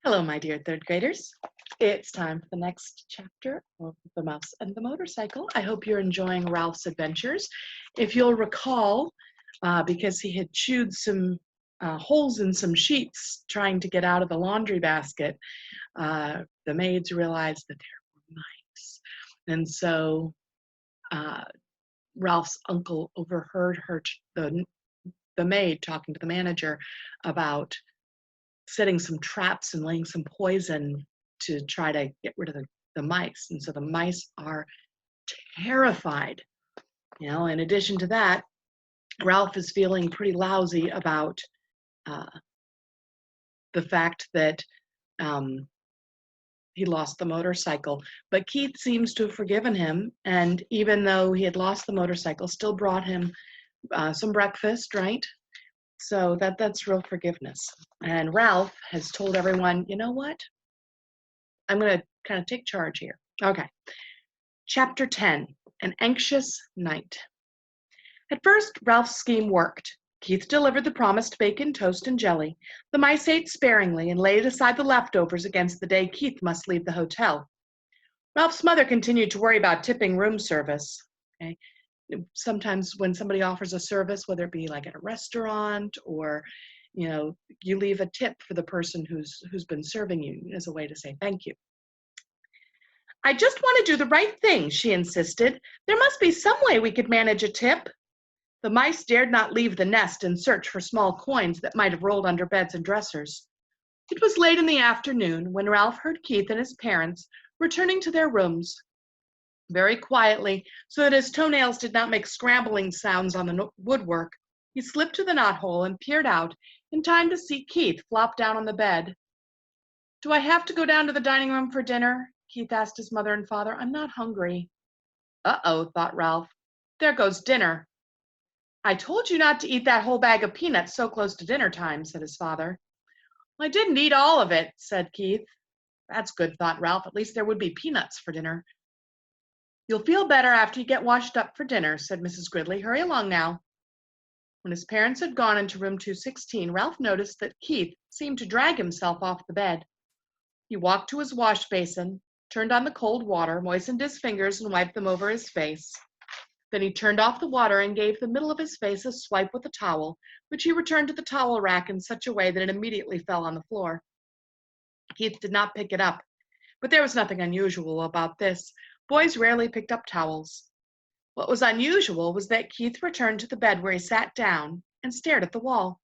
Hello, my dear third graders. It's time for the next chapter of The Mouse and the Motorcycle. I hope you're enjoying Ralph's adventures. If you'll recall, because he had chewed some holes in some sheets trying to get out of the laundry basket, the maids realized that there were mice. And so uh, Ralph's uncle overheard the maid talking to the manager about setting some traps and laying some poison to try to get rid of the mice. And so the mice are terrified. In addition to that, Ralph is feeling pretty lousy about uh, the fact that um, he lost the motorcycle. But Keith seems to have forgiven him. And even though he had lost the motorcycle, still brought him some breakfast, right? So that's real forgiveness. And Ralph has told everyone, you know what? I'm going to kind of take charge here. Okay. Chapter 10, An Anxious Night. At first, Ralph's scheme worked. Keith delivered the promised bacon, toast, and jelly. The mice ate sparingly and laid aside the leftovers against the day Keith must leave the hotel. Ralph's mother continued to worry about tipping room service. Okay. Sometimes when somebody offers a service, whether it be like at a restaurant or you leave a tip for the person who's been serving you as a way to say thank you. I just want to do the right thing, she insisted. There must be some way we could manage a tip. The mice dared not leave the nest and search for small coins that might have rolled under beds and dressers. It was late in the afternoon when Ralph heard Keith and his parents returning to their rooms. Very quietly, so that his toenails did not make scrambling sounds on the woodwork, he slipped to the knothole and peered out in time to see Keith flop down on the bed. Do I have to go down to the dining room for dinner? Keith asked his mother and father. I'm not hungry. Uh-oh, thought Ralph. There goes dinner. I told you not to eat that whole bag of peanuts so close to dinner time, said his father. I didn't eat all of it, said Keith. That's good, thought Ralph. At least there would be peanuts for dinner. You'll feel better after you get washed up for dinner, said Mrs. Gridley. Hurry along now. When his parents had gone into room 216, Ralph noticed that Keith seemed to drag himself off the bed. He walked to his wash basin, turned on the cold water, moistened his fingers, and wiped them over his face. Then he turned off the water and gave the middle of his face a swipe with a towel, which he returned to the towel rack in such a way that it immediately fell on the floor. Keith did not pick it up, but there was nothing unusual about this. Boys rarely picked up towels. What was unusual was that Keith returned to the bed where he sat down and stared at the wall.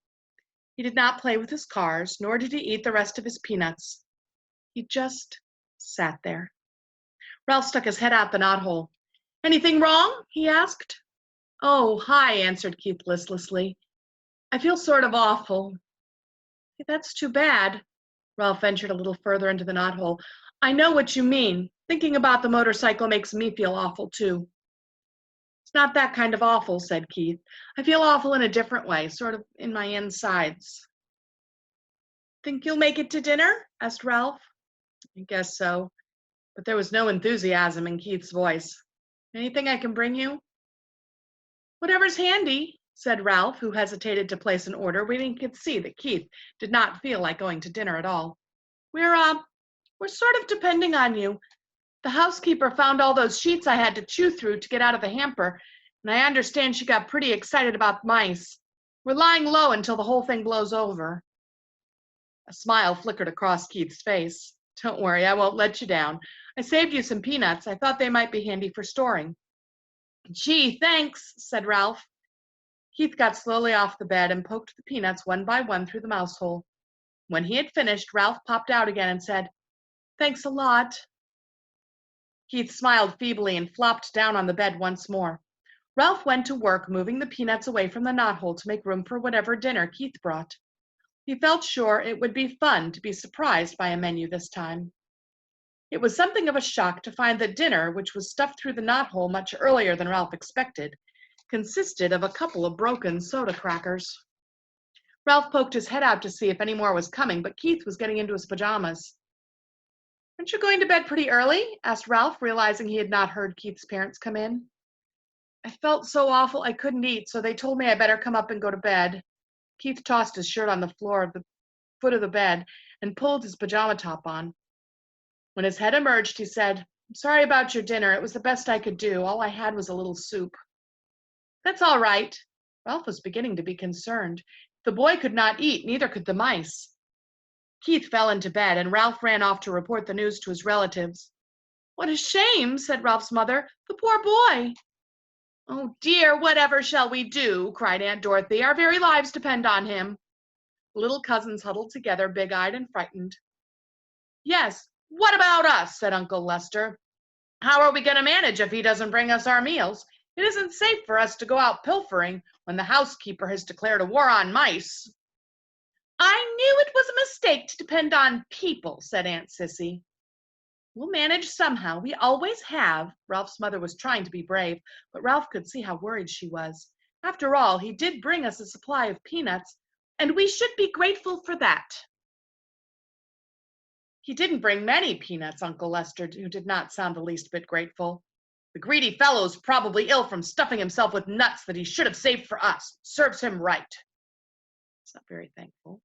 He did not play with his cars, nor did he eat the rest of his peanuts. He just sat there. Ralph stuck his head out the knothole. Anything wrong? He asked. Oh, hi, answered Keith listlessly. I feel sort of awful. That's too bad. Ralph ventured a little further into the knothole. I know what you mean. Thinking about the motorcycle makes me feel awful, too. It's not that kind of awful, said Keith. I feel awful in a different way, sort of in my insides. Think you'll make it to dinner? Asked Ralph. I guess so. But there was no enthusiasm in Keith's voice. Anything I can bring you? Whatever's handy, said Ralph, who hesitated to place an order when he could see that Keith did not feel like going to dinner at all. We're sort of depending on you. The housekeeper found all those sheets I had to chew through to get out of the hamper, and I understand she got pretty excited about mice. We're lying low until the whole thing blows over. A smile flickered across Keith's face. Don't worry, I won't let you down. I saved you some peanuts. I thought they might be handy for storing. Gee, thanks, said Ralph. Keith got slowly off the bed and poked the peanuts one by one through the mouse hole. When he had finished, Ralph popped out again and said, Thanks a lot. Keith smiled feebly and flopped down on the bed once more. Ralph went to work moving the peanuts away from the knothole to make room for whatever dinner Keith brought. He felt sure it would be fun to be surprised by a menu this time. It was something of a shock to find that dinner, which was stuffed through the knothole much earlier than Ralph expected, consisted of a couple of broken soda crackers. Ralph poked his head out to see if any more was coming, but Keith was getting into his pajamas. Aren't you going to bed pretty early? Asked Ralph, realizing he had not heard Keith's parents come in. I felt so awful I couldn't eat, so they told me I better come up and go to bed. Keith tossed his shirt on the floor of the foot of the bed and pulled his pajama top on. When his head emerged, he said, "I'm sorry about your dinner. It was the best I could do. All I had was a little soup." "That's all right." Ralph was beginning to be concerned. If the boy could not eat, neither could the mice. Keith fell into bed, and Ralph ran off to report the news to his relatives. "What a shame," said Ralph's mother. "The poor boy." "Oh dear, whatever shall we do?" cried Aunt Dorothy. "Our very lives depend on him." The little cousins huddled together, big-eyed and frightened. "Yes, what about us?" said Uncle Lester. "How are we going to manage if he doesn't bring us our meals? It isn't safe for us to go out pilfering when the housekeeper has declared a war on mice." "I knew it was a mistake to depend on people," said Aunt Sissy. "We'll manage somehow. We always have." Ralph's mother was trying to be brave, but Ralph could see how worried she was. After all, he did bring us a supply of peanuts, and we should be grateful for that. "He didn't bring many peanuts," Uncle Lester, who did not sound the least bit grateful. "The greedy fellow's probably ill from stuffing himself with nuts that he should have saved for us. Serves him right." It's not very thankful.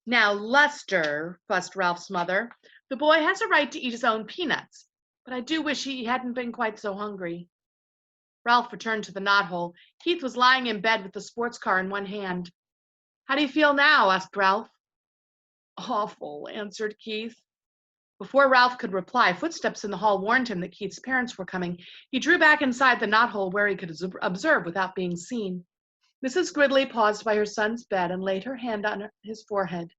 "Now, Lester," fussed Ralph's mother, "the boy has a right to eat his own peanuts, but I do wish he hadn't been quite so hungry." Ralph returned to the knothole. Keith was lying in bed with the sports car in one hand. "How do you feel now?" asked Ralph. "Awful," answered Keith. Before Ralph could reply, footsteps in the hall warned him that Keith's parents were coming. He drew back inside the knothole where he could observe without being seen. Mrs. Gridley paused by her son's bed and laid her hand on his forehead.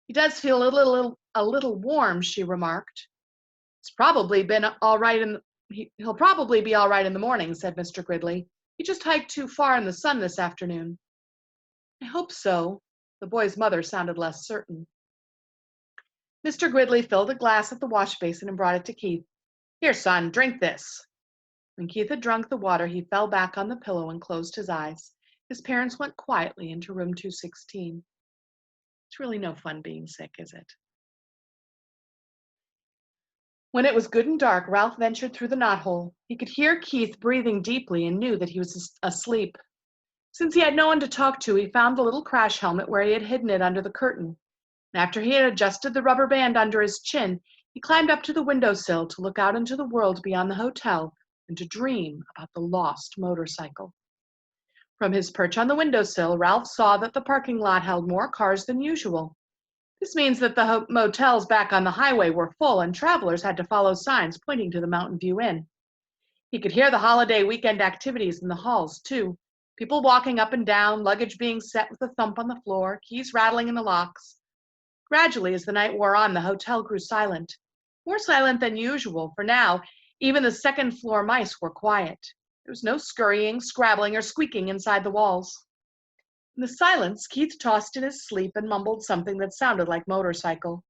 "He does feel a little warm," she remarked. "It's probably been all right he'll probably be all right in the morning," said Mr. Gridley. "He just hiked too far in the sun this afternoon." "I hope so." The boy's mother sounded less certain. Mr. Gridley filled a glass at the wash basin and brought it to Keith. "Here, son, drink this." When Keith had drunk the water, he fell back on the pillow and closed his eyes. His parents went quietly into room 216. It's really no fun being sick, is it? When it was good and dark, Ralph ventured through the knothole. He could hear Keith breathing deeply and knew that he was asleep. Since he had no one to talk to, he found the little crash helmet where he had hidden it under the curtain. And after he had adjusted the rubber band under his chin, he climbed up to the windowsill to look out into the world beyond the hotel and to dream about the lost motorcycle. From his perch on the windowsill, Ralph saw that the parking lot held more cars than usual. This means that the motels back on the highway were full and travelers had to follow signs pointing to the Mountain View Inn. He could hear the holiday weekend activities in the halls, too. People walking up and down, luggage being set with a thump on the floor, keys rattling in the locks. Gradually, as the night wore on, the hotel grew silent. More silent than usual, for now, even the second-floor mice were quiet. There was no scurrying, scrabbling, or squeaking inside the walls. In the silence, Keith tossed in his sleep and mumbled something that sounded like motorcycle.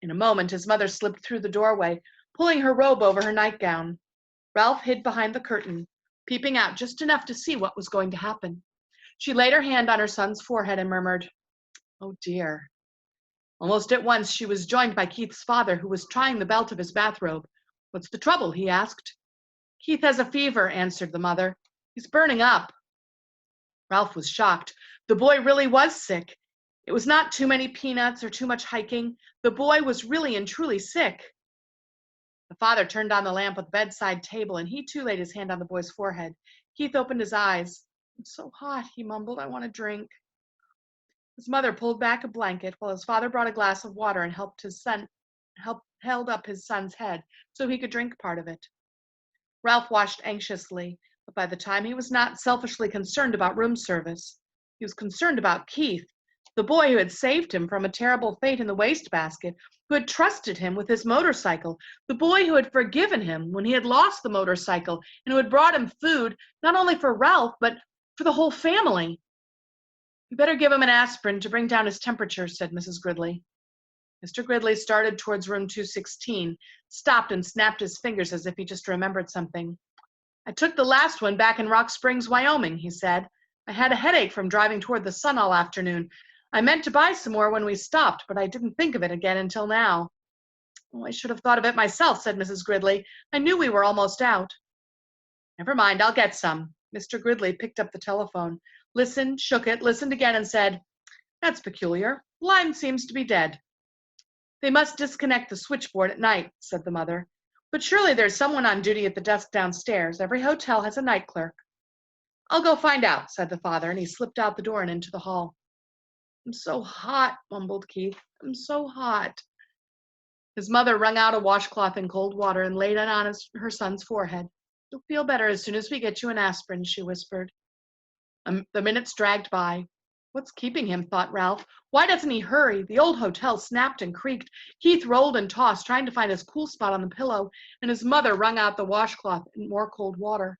In a moment, his mother slipped through the doorway, pulling her robe over her nightgown. Ralph hid behind the curtain, peeping out just enough to see what was going to happen. She laid her hand on her son's forehead and murmured, "Oh dear." Almost at once, she was joined by Keith's father, who was trying the belt of his bathrobe. "What's the trouble?" he asked. "Keith has a fever," answered the mother. "He's burning up." Ralph was shocked. The boy really was sick. It was not too many peanuts or too much hiking. The boy was really and truly sick. The father turned on the lamp at the bedside table, and he too laid his hand on the boy's forehead. Keith opened his eyes. "It's so hot," he mumbled. "I want a drink." His mother pulled back a blanket while his father brought a glass of water and held up his son's head so he could drink part of it. Ralph watched anxiously, but by the time he was not selfishly concerned about room service, he was concerned about Keith, the boy who had saved him from a terrible fate in the wastebasket, who had trusted him with his motorcycle, the boy who had forgiven him when he had lost the motorcycle and who had brought him food, not only for Ralph, but for the whole family. "You better give him an aspirin to bring down his temperature," said Mrs. Gridley. Mr. Gridley started towards room 216, stopped and snapped his fingers as if he just remembered something. "I took the last one back in Rock Springs, Wyoming," he said. "I had a headache from driving toward the sun all afternoon. I meant to buy some more when we stopped, but I didn't think of it again until now." "Oh, I should have thought of it myself," said Mrs. Gridley. "I knew we were almost out." "Never mind, I'll get some." Mr. Gridley picked up the telephone, listened, shook it, listened again, and said, That's peculiar. Line seems to be dead. They must disconnect the switchboard at night, said the mother. But surely there's someone on duty at the desk downstairs. Every hotel has a night clerk. I'll go find out, said the father, and he slipped out the door and into the hall. I'm so hot, mumbled Keith. I'm so hot. His mother wrung out a washcloth in cold water and laid it on her son's forehead. You'll feel better as soon as we get you an aspirin, she whispered. The minutes dragged by. What's keeping him, thought Ralph. Why doesn't he hurry? The old hotel snapped and creaked. Keith rolled and tossed, trying to find his cool spot on the pillow, and his mother wrung out the washcloth in more cold water.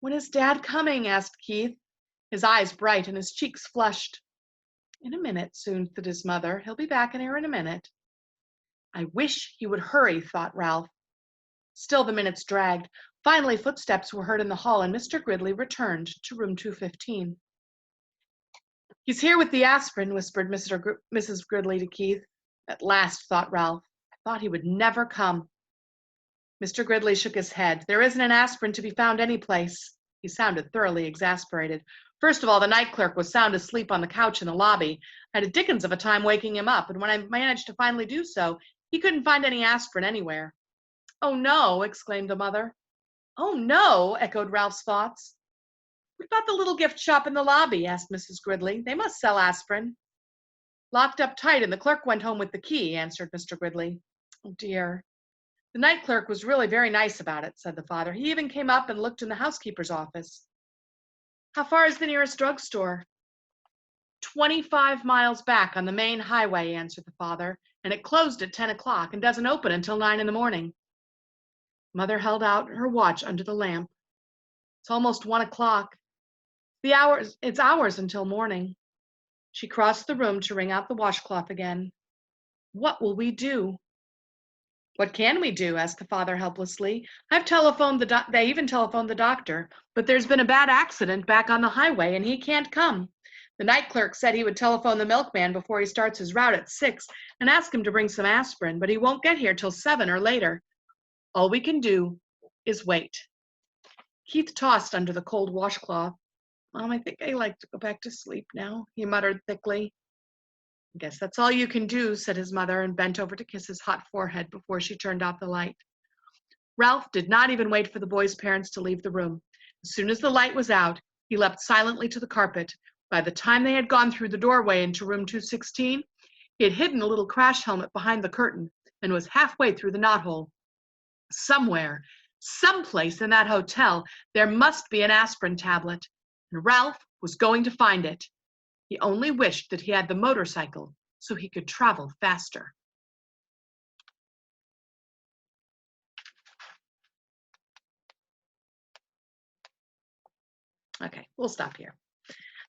When is Dad coming? Asked Keith, his eyes bright and his cheeks flushed. In a minute, soothed his mother. He'll be back in here in a minute. I wish he would hurry, thought Ralph. Still the minutes dragged. Finally, footsteps were heard in the hall, and Mr. Gridley returned to room 215. He's here with the aspirin, whispered Mrs. Gridley to Keith. At last, thought Ralph. I thought he would never come. Mr. Gridley shook his head. There isn't an aspirin to be found any place. He sounded thoroughly exasperated. First of all, the night clerk was sound asleep on the couch in the lobby. I had a dickens of a time waking him up, and when I managed to finally do so, he couldn't find any aspirin anywhere. Oh, no, exclaimed the mother. Oh, no, echoed Ralph's thoughts. What about the little gift shop in the lobby? Asked Mrs. Gridley. They must sell aspirin. Locked up tight, and the clerk went home with the key, answered Mr. Gridley. Oh, dear. The night clerk was really very nice about it, said the father. He even came up and looked in the housekeeper's office. How far is the nearest drugstore? 25 miles back on the main highway, answered the father, and it closed at 10 o'clock and doesn't open until 9 in the morning. Mother held out her watch under the lamp. It's almost 1 o'clock. It's hours until morning. She crossed the room to wring out the washcloth again. What will we do? What can we do? Asked the father helplessly. They even telephoned the doctor, but there's been a bad accident back on the highway and he can't come. The night clerk said he would telephone the milkman before he starts his route at 6 and ask him to bring some aspirin, but he won't get here till 7 or later. All we can do is wait. Keith tossed under the cold washcloth. Mom, I think I like to go back to sleep now, he muttered thickly. I guess that's all you can do, said his mother, and bent over to kiss his hot forehead before she turned out the light. Ralph did not even wait for the boy's parents to leave the room. As soon as the light was out, he leapt silently to the carpet. By the time they had gone through the doorway into room 216, he had hidden a little crash helmet behind the curtain and was halfway through the knothole. Somewhere, someplace in that hotel, there must be an aspirin tablet, and Ralph was going to find it. He only wished that he had the motorcycle so he could travel faster. Okay, we'll stop here.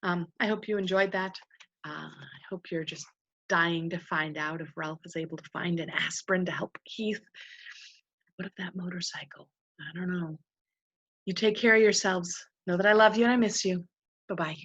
I hope you enjoyed that. I hope you're just dying to find out if Ralph is able to find an aspirin to help Keith. What of that motorcycle? I don't know. You take care of yourselves. Know that I love you and I miss you. Bye-bye.